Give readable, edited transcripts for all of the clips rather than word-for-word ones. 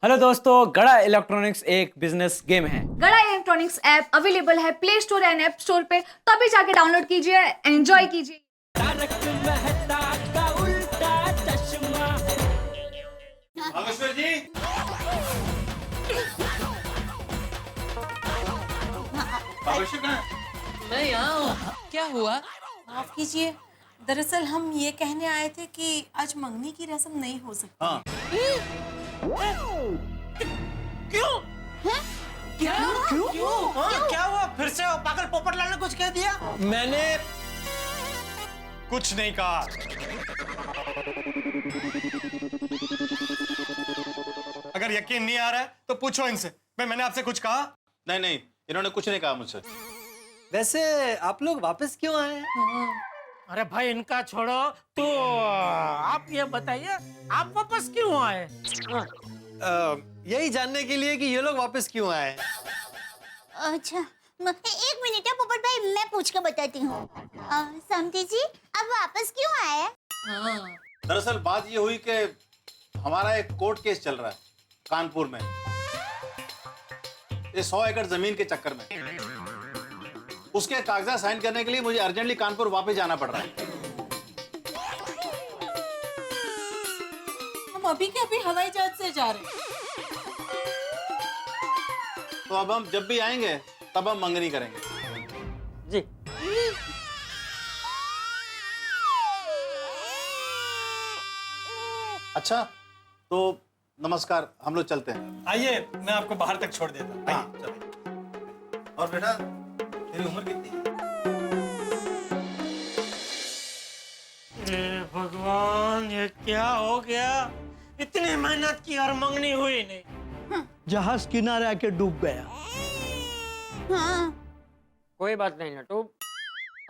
Hello दोस्तों, गड़ा electronics एक बिजनेस गेम है। गड़ा इलेक्ट्रॉनिक्स ऐप अवेलेबल है play store and app store पे, तो अभी जाके डाउनलोड कीजिए, एंजॉय कीजिए। भागेश्वर जी, भागेश्वर कहाँ है? मैं यहाँ हूँ। क्या हुआ? माफ कीजिए, दरअसल हम ये कहने आए थे कि आज मंगनी की रस्म नहीं हो सकती। हाँ, क्यों? क्या? क्यों? हाँ, क्या हुआ? फिर से वो पागल पोपटलाल ने कुछ कह दिया? मैंने कुछ नहीं कहा। अगर यकीन नहीं आ रहा है तो पूछो इनसे। मैंने आपसे कुछ कहा? नहीं नहीं, इन्होंने कुछ नहीं कहा मुझसे। वैसे आप लोग वापस क्यों आए हैं? अरे भाई इनका छोड़ो, तो आप ये बताइए आप वापस क्यों आए? यही जानने के लिए कि ये लोग वापस क्यों आए हैं। अच्छा, एक मिनट है पोपट भाई, मैं पूछ के बताती हूँ। समधी जी, आप वापस क्यों आए? हाँ। दरअसल बात ये हुई कि हमारा एक कोर्ट केस चल रहा है कानपुर में, ये 100 एकड़ जमीन के चक्कर में। उसके कागजात साइन करने के लिए मुझे अर्जेंटली कानपुर वापस जाना पड़ रहा है। हम अभी के अभी हवाई जहाज से जा रहे हैं। तो अब हम जब भी आएंगे तब हम मंगनी करेंगे। जी अच्छा, तो नमस्कार, हम लोग चलते हैं। आइए, मैं आपको बाहर तक छोड़ देता हूँ। हाँ, चलिए। और बेटा, तेरी उम्र कितनी है? भगवान, ये क्या हो गया? इतनी मेहनत की और मंगनी हुई नहीं। जहाज किनारे आके डूब गया। हाँ, कोई बात नहीं नटू,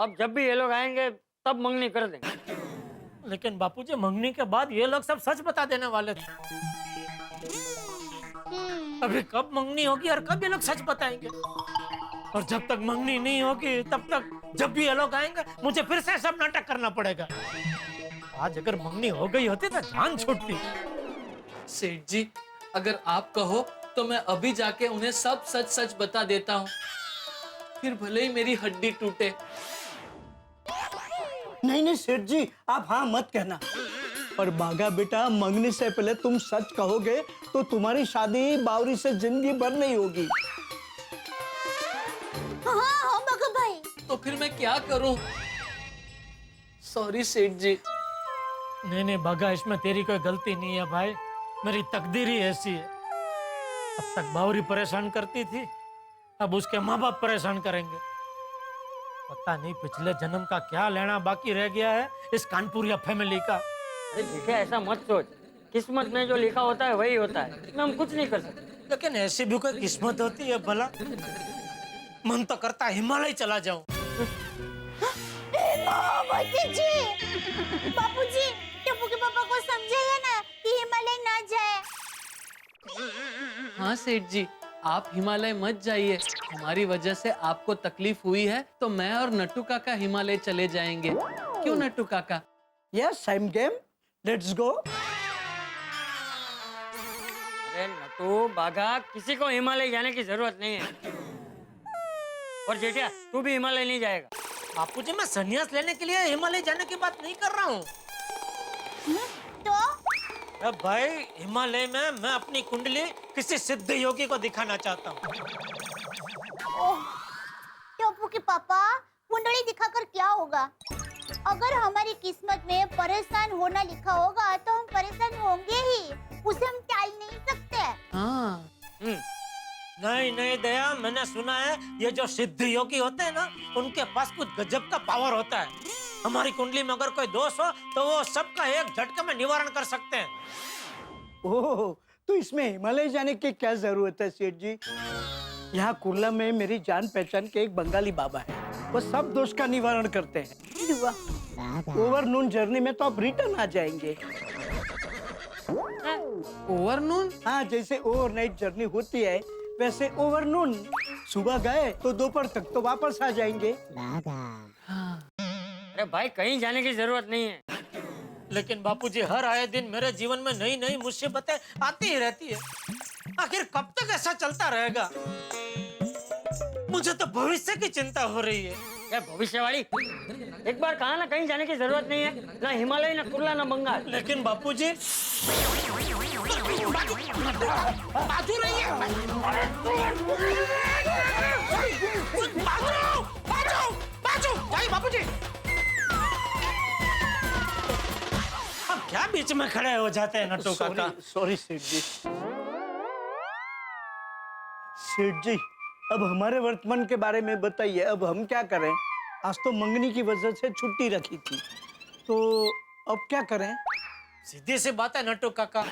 अब जब भी ये लोग आएंगे तब मंगनी कर देंगे। लेकिन बापूजी, मंगनी के बाद ये लोग सब सच बता देने वाले थे। अभी कब मंगनी होगी और कब ये लोग सच बताएंगे? और जब तक मंगनी नहीं होगी तब तक जब भी ये लोग आएंगे मुझे फिर से सब नाटक करना पड़ेगा। आज अगर मंगनी हो गई होती तो जान छूटती। सेठ जी, अगर आप कहो तो मैं अभी जाके उन्हें सब सच सच बता देता हूँ, फिर भले ही मेरी हड्डी टूटे। नहीं नहीं सेठ जी, आप हाँ मत कहना। और बाघा बेटा, मंगनी से पहले तुम सच कहोगे तो तुम्हारी शादी बावरी से जिंदगी भर नहीं होगी। हाँ, बगा भाई। तो फिर मैं क्या करूँ? सॉरी सेठ जी। नहीं बाघा, इसमें तेरी कोई गलती नहीं है भाई, मेरी तकदीर ही ऐसी है। अब तक बावरी परेशान करती थी, अब उसके माँ बाप परेशान करेंगे। पता नहीं पिछले जन्म का क्या लेना बाकी रह गया है इस कानपुरिया फैमिली का। अरे देखिए, ऐसा मत सोच, किस्मत में जो लिखा होता है वही होता है, इसमें हम कुछ नहीं कर सकते। लेकिन ऐसी भी कोई किस्मत होती है भला? मन तो करता हिमालय चला जाऊं। बापूजी, टप्पू के पापा को समझाइए ना कि हिमालय ना जाए। हाँ सेठ जी, आप हिमालय मत जाइए। हमारी वजह से आपको तकलीफ हुई है तो मैं और नट्टू काका हिमालय चले जाएंगे। क्यों नट्टू काका? Yes, same game, let's go. अरे नटू बाघा, किसी को हिमालय जाने की जरूरत नहीं है। और जेठिया, तू भी हिमालय नहीं जाएगा। बापूजी, मैं संन्यास लेने के लिए हिमालय जाने की बात नहीं कर रहा हूँ। तो अरे भाई, हिमालय में मैं अपनी कुंडली किसी सिद्ध योगी को दिखाना चाहता हूँ। टप्पू के पापा, कुंडली दिखाकर क्या होगा? अगर हमारी किस्मत में परेशान होना लिखा होगा तो हम परेशान होंगे ही, उसे हम टाल नहीं सकते। हाँ। नहीं दया, मैंने सुना है ये जो सिद्ध योगी होते हैं ना, उनके पास कुछ गजब का पावर होता है। हमारी कुंडली में अगर कोई दोष हो तो वो सबका एक झटके में निवारण कर सकते हैं। ओह, तो इसमें हिमालय जाने की क्या जरूरत है सेठ जी? यहाँ कुर्ला में मेरी जान पहचान के एक बंगाली बाबा है, वो सब दोष का निवारण करते हैं। ओवरनून जर्नी में तो आप रिटर्न आ जाएंगे। ओवरनून? हाँ, जैसे ओवरनाइट जर्नी होती है वैसे ओवरनून, सुबह गए तो दोपहर तक तो वापस आ जाएंगे। अरे भाई, कहीं जाने की जरूरत नहीं है। लेकिन बापूजी हर आए दिन मेरे जीवन में नई नई मुसीबतें आती ही रहती है। आखिर कब तक ऐसा चलता रहेगा? मुझे तो भविष्य की चिंता हो रही है। क्या भविष्यवाणी? एक बार कहा ना कहीं जाने की जरूरत नहीं है, ना हिमालय, ना कुर्ला, ना बंगाल। लेकिन बापूजी बाजू रही है। बापूजी अब क्या बीच में खड़े हो जाते हैं नट्टू काका? सॉरी सेठ जी। सेठ जी, अब हमारे वर्तमान के बारे में बताइए, अब हम क्या करें? आज तो मंगनी की वजह से छुट्टी रखी थी, तो अब क्या करें? सीधी सी बात है नट्टू काका,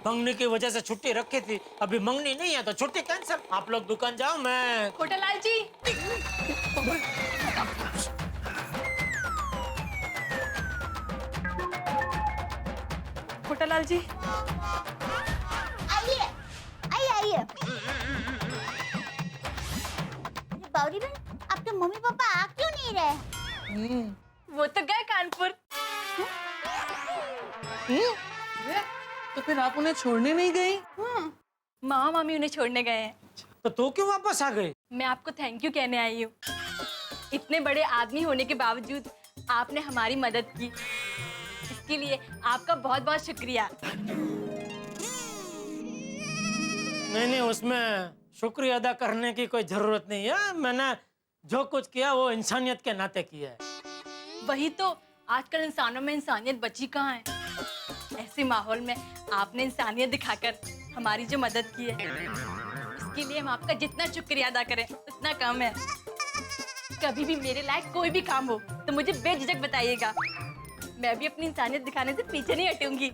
मंगनी की वजह से छुट्टी रखी थी, अभी मंगनी नहीं है तो छुट्टी कैंसिल। आप लोग दुकान जाओ, मैं खोटालाल जी, खोटालाल जी, आइए आइए आइए। बावरी बहन, आपके मम्मी पापा आ क्यों नहीं रहे? वो तो गए कानपुर। तो फिर आप उन्हें छोड़ने नहीं गई? मामा मामी उन्हें छोड़ने गए हैं। तो तू क्यों वापस आ गई? मैं आपको थैंक यू कहने आई हूँ। इतने बड़े आदमी होने के बावजूद आपने हमारी मदद की, इसके लिए आपका बहुत बहुत शुक्रिया। नहीं, उसमें शुक्रिया अदा करने की कोई जरूरत नहीं है। मैंने जो कुछ किया वो इंसानियत के नाते किया है। वही तो, आजकल इंसानों में इंसानियत बची कहाँ है। ऐसे माहौल में आपने इंसानियत दिखाकर हमारी जो मदद की है, इसके लिए हम आपका जितना शुक्रिया अदा करें उतना कम है। कभी भी मेरे लायक कोई भी काम हो तो मुझे बेझिझक बताइएगा, मैं भी अपनी इंसानियत दिखाने से पीछे नहीं हटूंगी।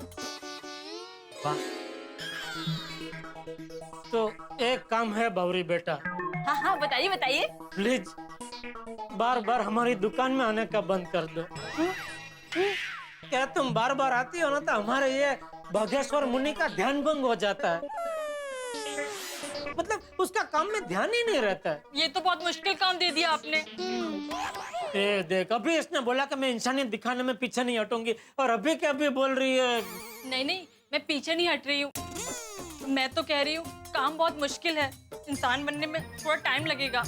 तो एक काम है बावरी बेटा, हाँ हाँ बताइए बताइए। प्लीज बार बार हमारी दुकान में आने का बंद कर दो। क्या तुम बार बार आती हो ना तो हमारे ये बागेश्वर मुनि का ध्यान भंग हो जाता है। मतलब उसका काम में ध्यान ही नहीं रहता है। ये तो बहुत मुश्किल काम दे दिया आपने। ए देख, अभी इसने बोला कि मैं इंसानियत दिखाने में पीछे नहीं हटूंगी, और अभी क्या भी बोल रही है। नहीं नहीं, मैं पीछे नहीं हट रही हूँ। मैं तो कह रही हूँ काम बहुत मुश्किल है, इंसान बनने में थोड़ा टाइम लगेगा।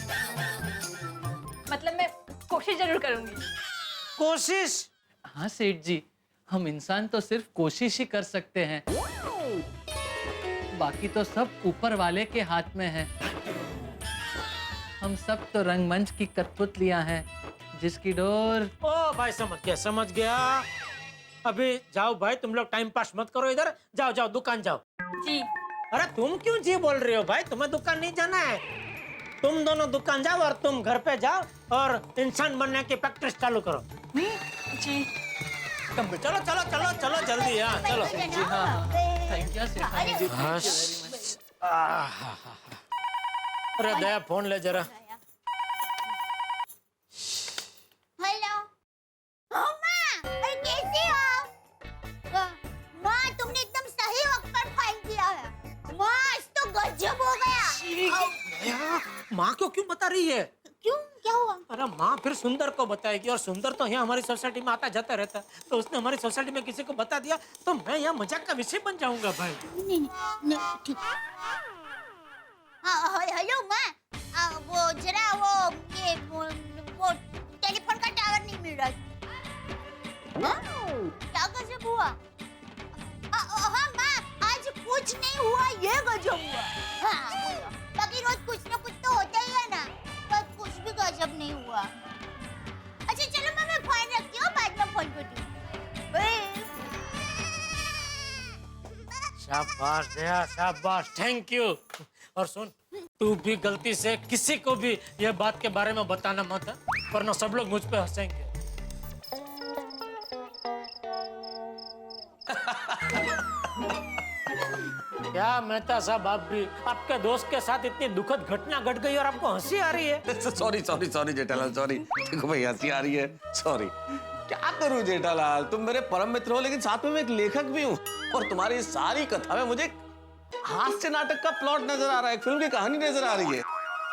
मतलब मैं कोशिश जरूर करूंगी। कोशिश? हाँ सेठ जी, हम इंसान तो सिर्फ कोशिश ही कर सकते हैं, बाकी तो सब ऊपर वाले के हाथ में है। हम सब तो रंगमंच की कठपुतलियां हैं जिसकी डोर। ओ भाई समझ गया। अभी जाओ भाई, तुम लोग टाइम पास मत करो, इधर जाओ जाओ दुकान जाओ। जी। अरे तुम क्यों जी बोल रही हो भाई? तुम्हें दुकान नहीं जाना है? तुम दोनों दुकान जाओ और तुम घर पे जाओ और इंसान बनने की प्रैक्टिस चालू करो। जी चलो चलो चलो चलो जल्दी। हाँ चलो। जी हाँ, थैंक यू सेठ जी। अरे दया फोन ले जरा। हेलो। हाँ माँ, अरे कैसे हो? माँ तुमने एकदम सही वक्त पर फोन किया है। माँ आज तो गजब हो गया। माँ को क्यों बता रही है? क्यों, क्या हुआ? अरे माँ फिर सुंदर को बताएगी, और सुंदर तो यहाँ हमारी सोसाइटी में आता जाता रहता है, तो उसने हमारी सोसाइटी में किसी को बता दिया तो मैं यहाँ मजाक का विषय बन जाऊंगा भाई। नहीं ठीक। हाँ हेलो माँ, वो जरा वो टेलीफोन का टावर नहीं मिल रहा। हाँ? क्या गजब हुआ? हाँ माँ, आज कुछ नहीं हुआ, ये गजब हुआ। हाँ बाकी रोज कुछ ना कुछ तो होता ही है ना, पर कुछ भी गजब नहीं हुआ। अच्छा चलो मैं फोन रखती हूँ, बाद में फोन करती हूँ। शाबाश दया, शाबाश, थैंक यू। और सुन, तू भी गलती से किसी को भी ये बात के बारे में बताना मत, वरना सब लोग मुझ पे हंसेंगे। क्या मेहता साहब, आप भी आपके दोस्त के साथ इतनी दुखद घटना घट गई और आपको हंसी आ रही है? Sorry Jethalal, sorry. देखो भाई हंसी आ रही है, सॉरी। क्या करूं जेठालाल, तुम मेरे परम मित्र हो, लेकिन साथ में मैं एक लेखक भी हूँ, और तुम्हारी इस सारी कथा में मुझे हास्य नाटक का प्लॉट नजर आ रहा है, फिल्म की कहानी नजर आ रही है।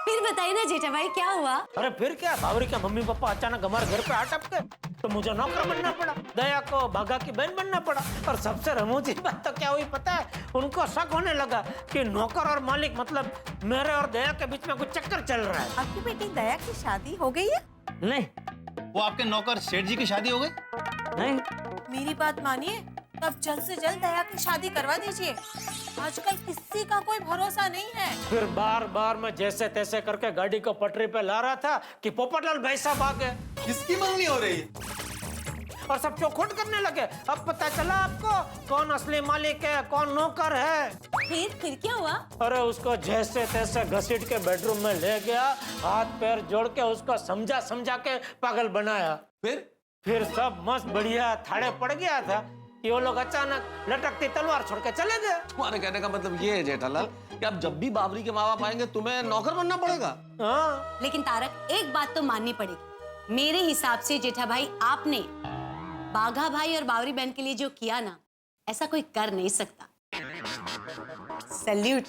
फिर बताइए ना जेठा भाई क्या हुआ? अरे फिर क्या, बावरी के मम्मी पापा अचानक हमारे घर पे आ टपके, तो मुझे नौकर बनना पड़ा, दया को भागा की बहन बनना पड़ा। और सबसे रमूजी बात तो क्या हुई पता है, उनको शक होने लगा कि नौकर और मालिक मतलब मेरे और दया के बीच में कुछ चक्कर चल रहा है। आपकी बेटी दया की शादी हो गई है? नहीं वो आपके नौकर सेठ जी की शादी हो गई? नहीं, मेरी बात मानिए, तब जल्द से जल्द दया की शादी करवा दीजिए। आजकल किसी का कोई भरोसा नहीं है। फिर बार बार मैं जैसे तैसे करके गाड़ी को पटरी पे ला रहा था कि पोपटलाल भाई साहब आ गए किसकी मंगनी हो रही है? और सब चौखट करने लगे। अब पता चला आपको कौन असली मालिक है, कौन नौकर है। फिर क्या हुआ? अरे उसको जैसे तैसे घसीट के बेडरूम में ले गया, हाथ पैर जोड़ के उसको समझा समझा के पागल बनाया। फिर सब मस्त बढ़िया थाड़े पड़ गया था कि वो लोग अचानक लटकती तलवार छोड़ के चले गए। तुम्हारे कहने का मतलब ये है जेठालाल कि अब जब भी बाबरी के माँ बाप आएंगे तुम्हें नौकर बनना पड़ेगा? हाँ। लेकिन तारक, एक बात तो माननी पड़ेगी, मेरे हिसाब से जेठा भाई आपने बाघा भाई और बावरी बहन के लिए जो किया ना, ऐसा कोई कर नहीं सकता। सैल्यूट।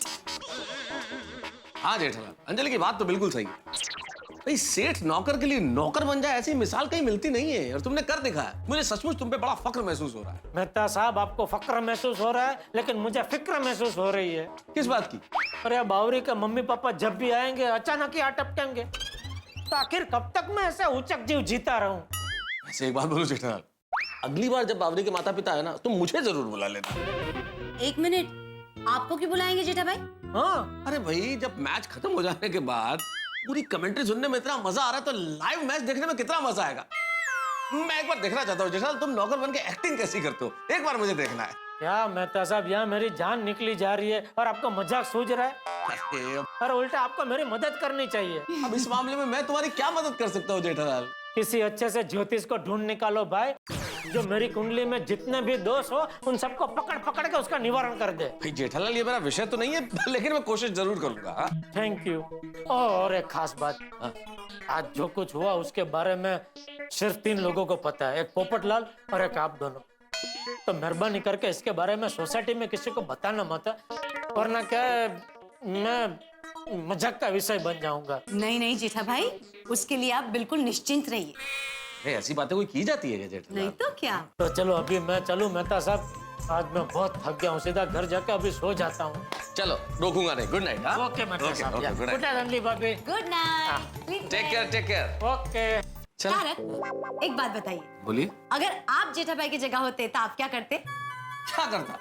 हाँ जेठालाल, अंजलि की बात तो बिल्कुल सही है। भाई सेठ नौकर के लिए नौकर बन जाए ऐसी मिसाल कहीं मिलती नहीं है और तुमने कर दिखा है। मुझे सचमुच तुम पे बड़ा फक्र महसूस हो रहा है। मेहता साहब, आपको फक्र महसूस हो रहा है लेकिन मुझे फिक्र महसूस हो रही है। किस बात की? अरे बावरी के मम्मी पापा जब भी आएंगे अचानक ही अटपकेंगे, तो आखिर कब तक मैं ऐसे उचक जीव जीता रहूं? ऐसे एक बात बोलो जेठालाल, अगली बार जब बावरी के माता पिता है ना तो मुझे जरूर बुला लेना। एक मिनट, आपको क्यों बुलाएंगे जेठा भाई? हाँ। अरे भाई, जब मैच खत्म हो जाने के बाद पूरी कमेंट्री सुनने में इतना मजा आ रहा है तो लाइव मैच देखने में कितना मजा आएगा। मैं एक बार देखना चाहता हूँ जेठालाल, तुम नौकर बन के एक्टिंग कैसी करते हो, एक बार मुझे देखना है। क्या मेहता साहब, यहाँ मेरी जान निकली जा रही है और आपको मजाक सूझ रहा है? और उल्टा आपको मेरी मदद करनी चाहिए। अब इस मामले में मैं तुम्हारी क्या मदद कर सकता हूँ जेठालाल? किसी अच्छे से ज्योतिष को ढूंढ निकालो भाई, जो मेरी कुंडली में जितने भी दोष हो उन सबको पकड़ पकड़ के उसका निवारण कर दे। भाई जेठालाल, ये मेरा विषय तो नहीं है लेकिन मैं कोशिश जरूर करूंगा। Thank you. और एक खास बात, आज जो कुछ हुआ उसके बारे में सिर्फ 3 लोगों को पता है, एक पोपटलाल और एक आप दोनों। तो मेहरबानी करके इसके बारे में सोसाइटी में किसी को बताना मत, वरना क्या मैं मजाक का विषय बन जाऊंगा। नहीं नहीं जेठा भाई, उसके लिए आप बिल्कुल निश्चिंत रहिए। ऐसी बातें कोई की जाती है जेठालाल? नहीं तो क्या। तो चलो अभी मैं चलूं मेहता साहब, आज मैं बहुत थक गया हूँ, सीधा घर जाकर अभी सो जाता हूँ। चलो रोकूंगा नहीं। Good night. ओके मेहता साहब, गुड नाइट। रंडी भाभी, good night. Take care, take care. Okay. Tarak, एक बात बताइए, बोलिए। अगर आप जेठा भाई की जगह होते तो आप क्या करते? क्या करता?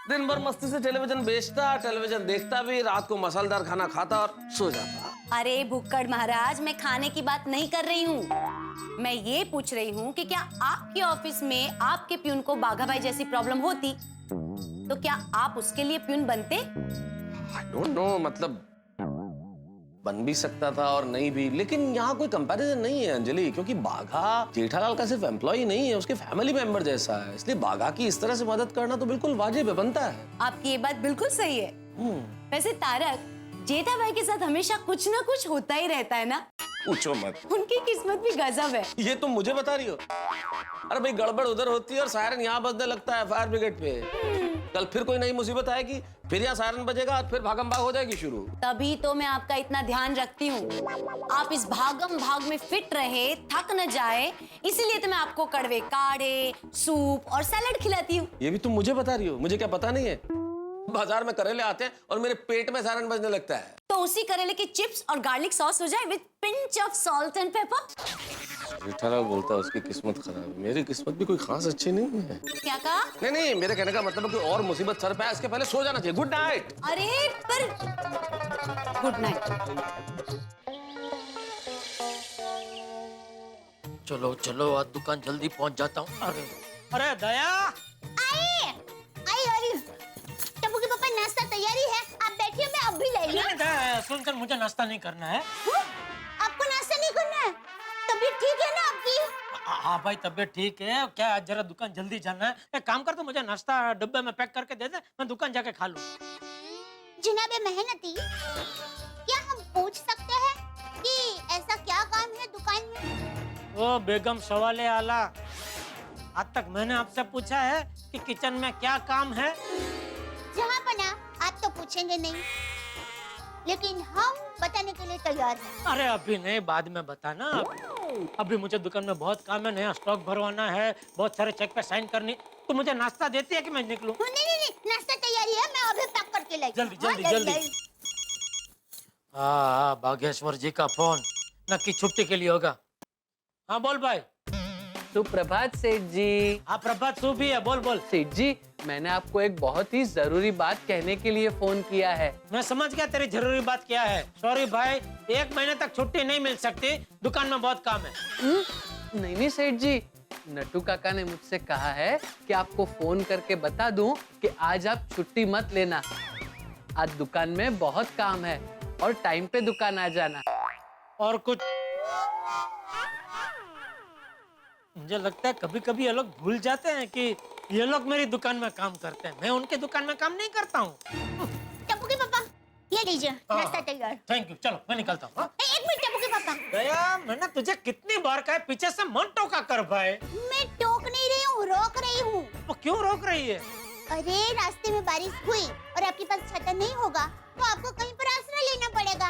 दिन भर मस्ती से टेलीविजन बेचता, टेलीविजन देखता भी, रात को मसालेदार खाना खाता और सो जाता। अरे भुक्कड़ महाराज, मैं खाने की बात नहीं कर रही हूँ, मैं ये पूछ रही हूँ कि क्या आपके ऑफिस में आपके प्यून को बाघा भाई जैसी प्रॉब्लम होती तो क्या आप उसके लिए प्यून बनते? I don't know, मतलब बन भी सकता था और नहीं भी, लेकिन यहाँ कोई कंपैरिजन नहीं है अंजलि, क्योंकि बाघा जेठालाल का सिर्फ एम्प्लॉय नहीं है, उसके फैमिली मेंबर जैसा है, इसलिए बाघा की इस तरह से मदद करना तो बिल्कुल वाजिब बनता है। आपकी ये बात बिल्कुल सही है। वैसे तारक, जेठा भाई के साथ हमेशा कुछ ना कुछ होता ही रहता है ना? पूछो मत, उनकी किस्मत भी गजब है। ये तुम मुझे बता रही हो? अरे भाई, गड़बड़ उधर होती है और सायरन यहाँ बजने लगता है फायर ब्रिगेड पे। कल फिर कोई नई मुसीबत आएगी, फिर यहाँ सायरन बजेगा, फिर भागम भाग हो जाएगी शुरू। तभी तो मैं आपका इतना ध्यान रखती हूँ, आप इस भागम भाग में फिट रहे, थक न जाए, इसीलिए तो मैं आपको कड़वे काढ़े, सूप और सैलेड खिलाती हूँ। ये भी तुम मुझे बता रही हो? मुझे क्या पता नहीं है? बाजार में करेले आते हैं और मेरे पेट में सायरन बजने लगता है। तो उसी करेले की चिप्स और गार्लिक सॉस हो जाए with pinch of salt and paper. Jethalal बोलता है उसकी किस्मत खराब है, मेरी किस्मत भी कोई खास अच्छी नहीं है। क्या कहा? नहीं नहीं, मेरे कहने का मतलब है कोई और मुसीबत सर पे है, इसके पहले सो जाना चाहिए। Good night. अरे पर गुड नाइट। चलो चलो, आज दुकान जल्दी पहुंच जाता हूँ। अरे अरे दया, आई आई टप्पू के पापा, नाश्ता तैयारी है, आप बैठिए, मैं अब भी ले लूं। सुनकर मुझे नाश्ता नहीं करना है। आपको नाश्ता नहीं करना है? तबीयत ठीक है ना आपकी? हाँ भाई, तबीयत ठीक है। क्या आज जरा दुकान जल्दी जाना है, एक काम कर, तो मुझे नाश्ता डब्बे में पैक करके दे दे, मैं दुकान जाके खा लूँ। जनाबे मेहनती, क्या हम पूछ सकते हैं कि ऐसा क्या काम है दुकान में? ओ बेगम सवाले आला, आज तक मैंने आपसे पूछा है कि किचन में क्या काम है? जहाँ पना, आप तो पूछेंगे नहीं, लेकिन हम बताने के लिए तैयार हैं। अरे अभी नहीं, बाद में बताना। अभी मुझे दुकान में बहुत काम है, नया स्टॉक भरवाना है, बहुत सारे चेक पे साइन करनी। तो मुझे नाश्ता देती है कि मैं निकलूं? नहीं, नाश्ता तैयारी है, मैं अभी पैक करके लाई। जल्दी जल्दी जल्दी। हाँ, बागेश्वर जी का फोन नक्की छुट्टी के लिए होगा। हाँ बोल भाई। सुप्रभात सेठ जी। हाँ प्रभात शुभ ही है, बोल बोल। सेठ जी, मैंने आपको एक बहुत ही जरूरी बात कहने के लिए फोन किया है। मैं समझ गया तेरी जरूरी बात क्या है। सॉरी भाई, 1 महीने तक छुट्टी नहीं मिल सकती, दुकान में बहुत काम है। नहीं सेठ जी, नट्टू काका ने मुझसे कहा है कि आपको फोन करके बता दूं कि आज आप छुट्टी मत लेना। आज दुकान में बहुत काम है और टाइम पे दुकान आ जाना। और कुछ? मुझे लगता है कभी कभी ये लोग भूल जाते हैं कि ये लोग मेरी दुकान में काम करते हैं, मैं उनके दुकान में काम नहीं करता हूँ। टप्पू के पापा, ये लीजिए नाश्ता तैयार। थैंक यू, चलो मैं निकलता हूँ। एक मिनट टप्पू के पापा। दया, मैंने तुझे कितनी बार कहा है पीछे से मन टोका कर भाई। मैं टोक नहीं रही हूँ, रोक रही हूँ। वो क्यों रोक रही है? अरे रास्ते में बारिश हुई और आपके पास छाता नहीं होगा तो आपको कहीं पर आसरा लेना पड़ेगा।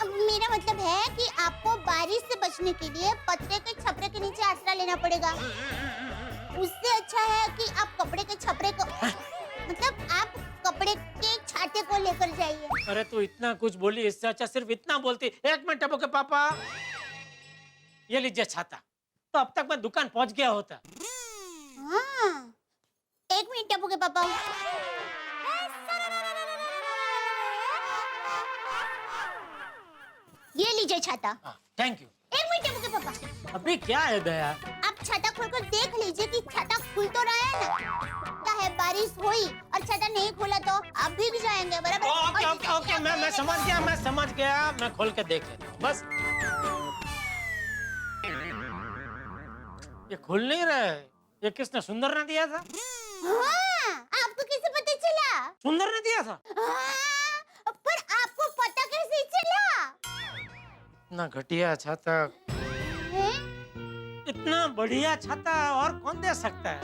अब मेरा मतलब है कि आपको बारिश से बचने के लिए पत्ते के छपरे के नीचे आसरा लेना पड़ेगा। उससे अच्छा है कि आप कपड़े के छपरे को मतलब आप कपड़े के छाते को लेकर जाइए। अरे तू इतना कुछ बोली, इससे अच्छा सिर्फ इतना बोलती। 1 मिनट टप्पू के पापा, ये लीजिए छाता। तो अब तक मैं दुकान पहुंच गया होता। हाँ, 1 मिनट टप्पू के पापा। ये लीजिए छाता। Thank you. 1 मिनट टप्पू के पापा। अभी क्या है दया? आप छाता खोलकर देख लीजिए कि छाता खुल तो रहा है ना। क्या है, बारिश हुई और छाता नहीं खुला तो आप भीग जाएंगे, बराबर? ओके ओके ओके, मैं समझ गया, मैं खोल के देख लेता हूँ बस। ये खुल नहीं रहा है। ये किसने, सुंदर ने दिया था? हाँ, आपको कैसे पता चला? सुंदर ने दिया था। हाँ, पर आपको पता कैसे चला? इतना घटिया छाता, हैं? इतना बढ़िया छाता और कौन दे सकता है?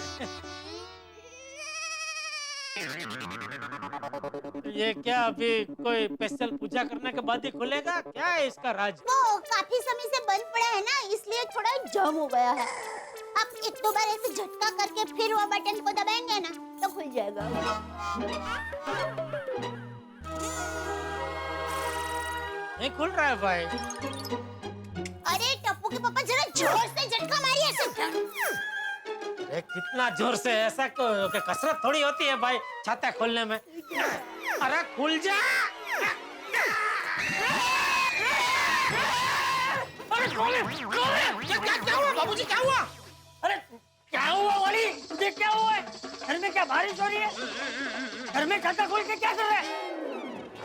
ये क्या अभी कोई स्पेशल पूजा करने के बाद ही खुलेगा? क्या है इसका राज? वो काफी समय से बंद पड़ा है ना, इसलिए थोड़ा जाम हो गया है। आप 1-2 बार ऐसे झटका करके फिर वो बटन को दबाएंगे ना तो खुल जाएगा। नहीं खुल रहा है भाई। अरे टप्पू के पापा, जरा जोर से झटका मारिए ऐसे। अरे कितना जोर से, ऐसा कसरत थोड़ी होती है भाई छाता खोलने में। अरे खुल जा। अरे खोले, क्या हुआ बाबूजी, क्या हुआ? अरे क्या हुआ वाली, तुझे क्या हुआ है? घर में क्या बारिश हो रही है? घर में छाता खोल के क्या कर रहे हैं?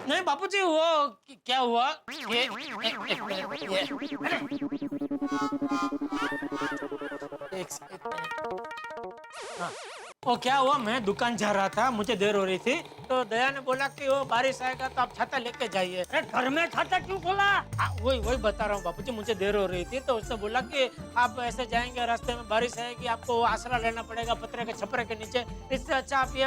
नहीं बाबूजी, वो क्या हुआ? ये हाँ, वो क्या हुआ, मैं दुकान जा रहा था, मुझे देर हो रही थी, तो दया ने बोला कि वो बारिश आएगा तो आप छाता लेके जाइए। अरे घर में छाता क्यों खोला? वही बता रहा हूँ बाबूजी, मुझे देर हो रही थी तो उसने बोला कि आप ऐसे जाएंगे, रास्ते में बारिश आएगी, आपको आसरा लेना पड़ेगा पत्रे के छपरे के नीचे, इससे अच्छा आप ये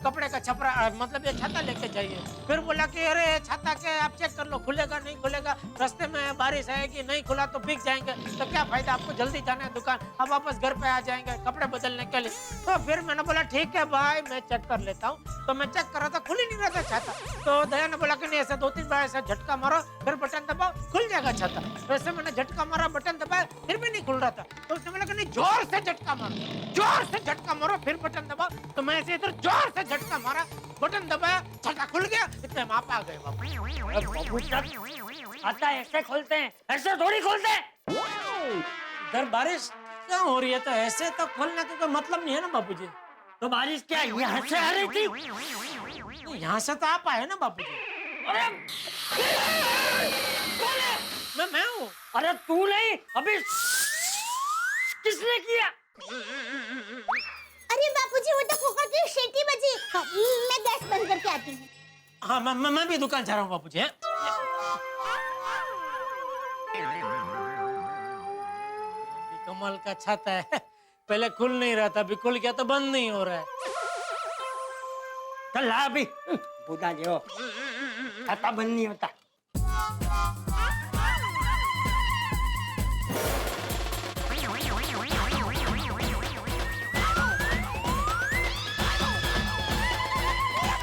कपड़े का छपरा मतलब ये छाता लेके जाइए। फिर बोला कि अरे छाता के आप चेक कर लो, खुलेगा नहीं खुलेगा, रास्ते में बारिश आएगी, नहीं खुला तो भीग जाएंगे, तो क्या फायदा, आपको जल्दी जाना है दुकान, आप वापस घर पे आ जाएंगे कपड़े बदलने के लिए। तो फिर मैंने बोला ठीक है भाई, मैं चेक कर लेता हूँ। तो मैं चेक कर रहा था, खुल ही नहीं रहा था छाता। तो दया ने बोला कि नहीं, ऐसा 2-3 बार ऐसा झटका मारो, फिर बटन दबाओ, खुल जाएगा छाता। वैसे मैंने झटका मारा, बटन दबाया, फिर भी नहीं खुल रहा था। तो उसने बोला कि नहीं, जोर से झटका मारो, जोर से झटका मारो, फिर बटन दबाओ। तो मैं ऐसे इधर जोर से झटका मारा, बटन दबाया, छाता खुल गया। इतने में आप आ गए बाबू। छाता ऐसे खोलते हैं, ऐसे थोड़ी खोलते हैं। इधर बारिश क्या हो रही है, तो ऐसे तो खोलने का कोई मतलब नहीं है ना बाबूजी। तो बारिश क्या यहाँ से आ रही थी? यहाँ से तो आप आए ना बाबूजी। अरे मैं हूँ। अरे तू नहीं, अभी किसने किया? अरे बापूजी, वो तो कुकर की सीटी बजी। हाँ, मैं गैस बंद करके आती हूँ। हाँ, मैं भी दुकान जा रहा हूँ बाबूजी। कमाल का छाता है, पहले खुल नहीं रहा था, अभी खुल गया तो बंद नहीं हो रहा है। चल ला अभी, बुढ़ा जो छाता बंद नहीं होता।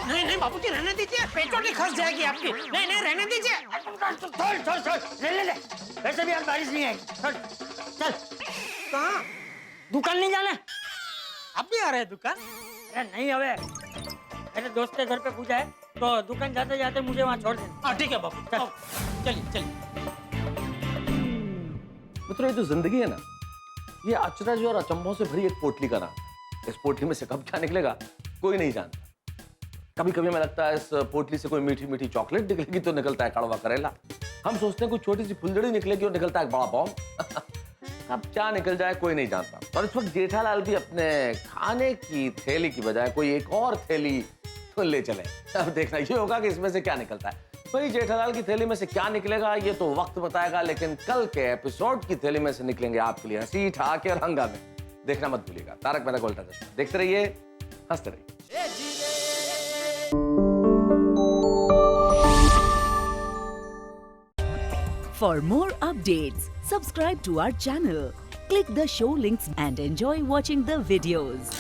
नहीं नहीं बाबूजी रहने दीजिए, पेचोटी खस जाएगी आपकी। नहीं नहीं रहने दीजिए। छोड़ छोड़ छोड़, ले ले। वैसे भी आज बारिश नहीं आएगी। छोड़, चल। कहाँ? दुकान नहीं जाना? अब भी आ रहे हैं दुकान? अरे नहीं हवे, मेरे दोस्त के घर पे पूजा है तो दुकान जाते जाते मुझे वहाँ छोड़ देना। हाँ ठीक है बाबू, चल चलिए चलिए। मित्रों, ये जो जिंदगी है ना, ये अचरज और अचंभों से भरी एक पोटली का नाम। इस पोटली में से कब क्या निकलेगा कोई नहीं जानता। कभी कभी हमें लगता है इस पोटली से कोई मीठी मीठी चॉकलेट निकलेगी तो निकलता है कड़वा करेला। हम सोचते हैं कोई छोटी सी फुलझड़ी निकलेगी और निकलता है एक बड़ा बॉम्ब। अब क्या निकल जाए कोई नहीं जानता। और इस वक्त जेठालाल भी अपने खाने की थैली की बजाय कोई एक और थैली तो ले चले। अब देखना ये होगा कि इसमें से क्या निकलता है। भाई जेठालाल की थैली में से क्या निकलेगा ये तो वक्त बताएगा, लेकिन कल के एपिसोड की थैली में से निकलेंगे आपके लिए हंसी ठहाके और हंगामे। देखना मत भूलिएगा। तारक मेहता का उल्टा चश्मा देखते रहिए, हंसते रहिए। For more updates, subscribe to our channel, click the show links and enjoy watching the videos.